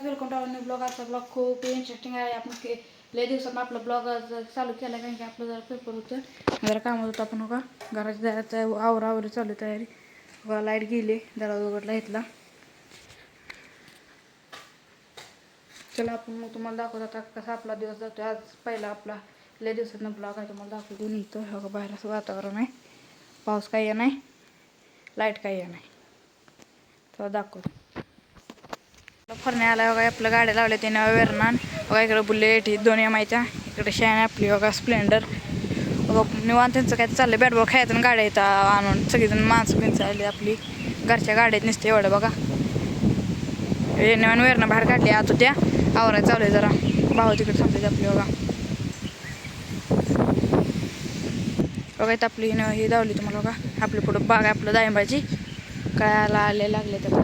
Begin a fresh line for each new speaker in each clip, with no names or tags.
Welcome to new blog. आजचा blog खूप interesting आहे. आपण लय दिवसात आपला ब्लॉग चालू केला कारण की आपलं जरा पेपर होतं, जरा काम होतं. आपण बघा घराची जरा आवरावरी चालू तयारी. बघा लाईट गेली, दरवाजा उघडला घेतला. चला आपण मग तुम्हाला दाखवत आता कसा आपला दिवस जातो. आज पहिला आपला लय दिवसातनं ब्लॉग आहे, तुम्हाला दाखवतो. इथं बघा बाहेर असं वातावरण आहे, पाऊस काही आहे नाही, लाईट काही आहे नाही. तर दाखवतो. फरणे आला बघा, आपल्या गाड्या लावल्या त्याने वेरणान बघा. इकडे बुलेट ही दोन माहिती, इकडे शाईन आपली बघा स्प्लेंडर. बघा निवांत त्यांचं काय चाललं, बॅट बॉल खेळायचं गाड्या येतात आणून. सगळीजण माणसं बिनसं आली आपली घरच्या गाड्यात नसते एवढं बघा. नवीन वेरणं बाहेर काढली आता त्या आवरायला चालू आहे. जरा भाऊ तिकडे थांबले आपली बघा. बघा इथं आपली ही लावली तुम्हाला बघा. आपली पुढं बाग आहे आपलं डाळिंबाची, काळाला आले लागले तर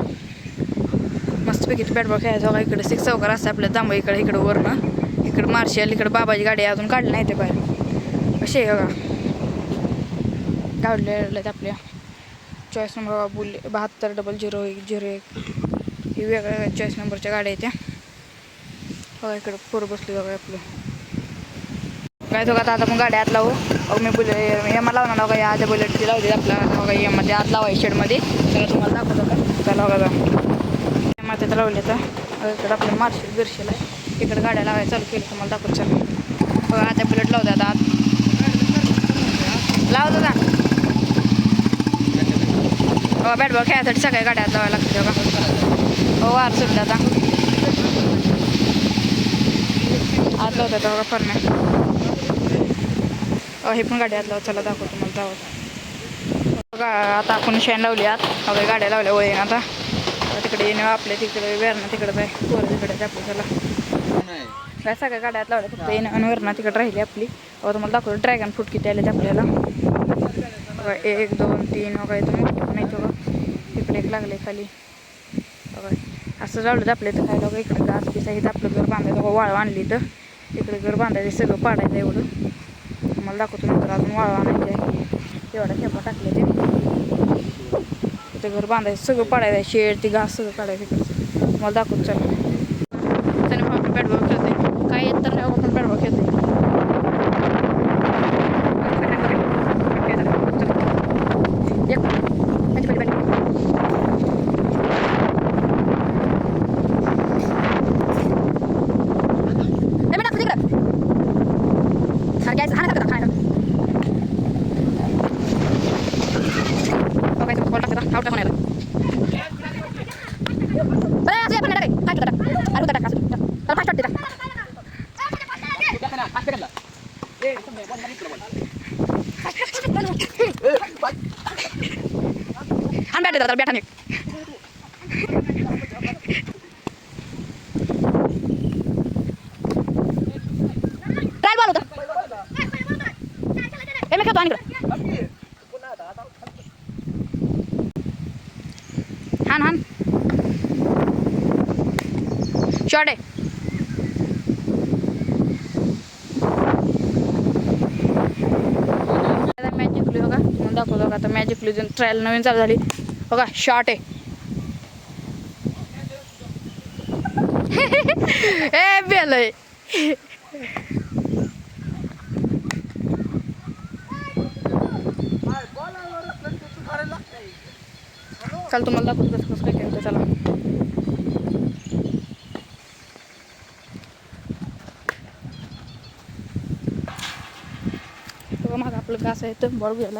मस्तपैकी बॅट बॉल खेळायचं बघा. इकडे 6 चौकार असतं आपल्या जांभळी इकडे वरनं, इकडे मार्शल, इकडे बाबाची गाडी अजून काढली नाही ते बाहेर. असे बघा काढले आपल्या चॉईस नंबर बुल 72000101. ही वेगळ्या चॉईस नंबरच्या गाड्या आहेत त्या बघा. इकडे पोरं बसली बघा आपलं काय तो. आता आपण गाड्या आत लावू. मी एमा लावणार बघा. या आधी बुलेटची लावली आपल्या बघा. एमध्ये आत लावायची शेडमध्ये, तर तुम्हाला दाखवतो का. चला बघा माते लावले तर इकडे आपलं मार्शल बिरशेल आहे. इकडे गाड्या लावायला चालू केली, तुम्हाला दाखवतो. चला बघा आता बुलेट लावते आता आत लावतो का. हो बॅट बॉल खेळायसाठी सगळ्या गाड्या आत लावायला लागते बघा. हो वार सुटलं आता आत लावतात बघा फरण्या. हे पण गाडी आत लावत. चला दाखवतो तुम्हाला दावत बघा. आता आपण शेण लावली आत बघा. गाड्या लावल्या वळीन आता तिकडे येणे आपल्या तिकडे वेरणं तिकडे जाय पोरं तिकडे आपल्याला काय सगळ्या गाड्यात लावल्या. फक्त येणं आणि वेरणं तिकडे राहिली आपली. तुम्हाला दाखवतो ड्रॅगन फ्रूट किती आले आपल्याला बघा. 1 2 3 बघा. इथं मोठे पण नाही बघा. इकडे एक लागले खाली बघा. असं लावलं आपल्या इथं खायला बघा. इकडे गास पीस आहे. इथं आपलं घर बांधायचं बघा. वाळव आणली तर इकडे घर बांधायचं सगळं पाडायचं एवढं तुम्हाला दाखवतो. नंतर अजून वाळव आणायचे आहे एवढा खेपा टाकले ते घर बांधायचं सगळं पाडायचं आहे. शेड ती घास सगळं काढायचं इकडचं तुम्हाला दाखवतो. चला त्याने मग आपण बॅट बॉल खेळते काय येत तर नाही आपण बॅट बॉल खेळते. हान हान शॉर्ट आहे. मॅच जिंकली बघा. म्हणून दाखवतो बघा. आता मॅच जिंकली. ट्रायल नवीन चालू झाली बघा. शॉर्ट आहे ए बेल आहे. काल तुम्हाला दाखवतो कसं कसं काय केलं. चला बघा. मग आपलं घास आहे तर बॉल गेला.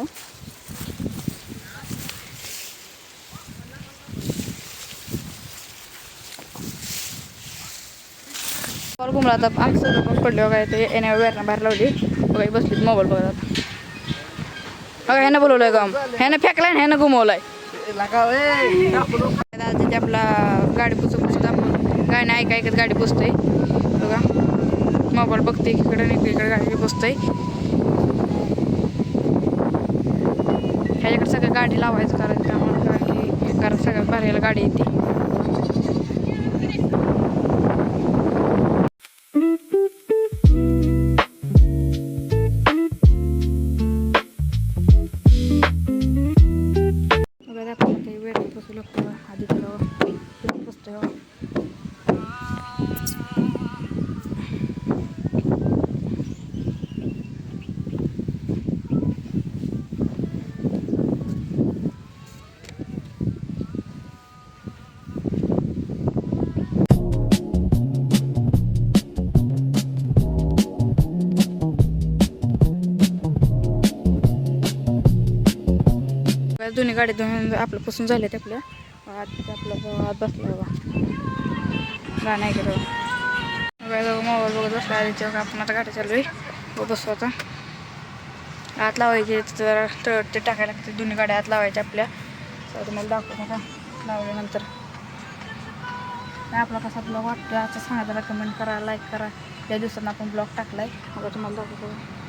बॉल घुमला आता आमचं पण पडले बघा. ते येण्या वेरणं बाहेर लावली बघा. बसली मोबाईल बघा. आता बघा ह्यानं बोलवलंय काम, ह्यानं फेकलाय ह्यानं घुमवलाय. तिथे आपला गाडी पुसत पुसत आपण गाणं ऐकत गाडी पुसतोय बघा. मोबाईल बघते इकडे नाही इकडे गाडी पुसतोय. ह्याच्याकडे सगळं गाडी लावायचं करायचं आम्हाला कारण सगळ्यात भरायला गाडी येते. बघा आपण वेळ पुसू लागतो आधी पुसतोय गाडी धुवून आपलं पुसून झाले ते आपल्या आत आपलं आत बसलं बघा गाणं ऐकत बघा मोबाईल बघत बसला आधीच्या बघा आपण आता गाडी चालू आहे बसू आता आत लावायचे जरा ते टाकायला लागते दोन्ही गाड्या आत लावायच्या आपल्या तर तुम्हाला दाखवतो का लावल्यानंतर आपला कसा ब्लॉग वाटतो आता सांगा कमेंट करा लाईक करा या दिवसांना आपण ब्लॉग टाकला आहे मग तुम्हाला दाखवतो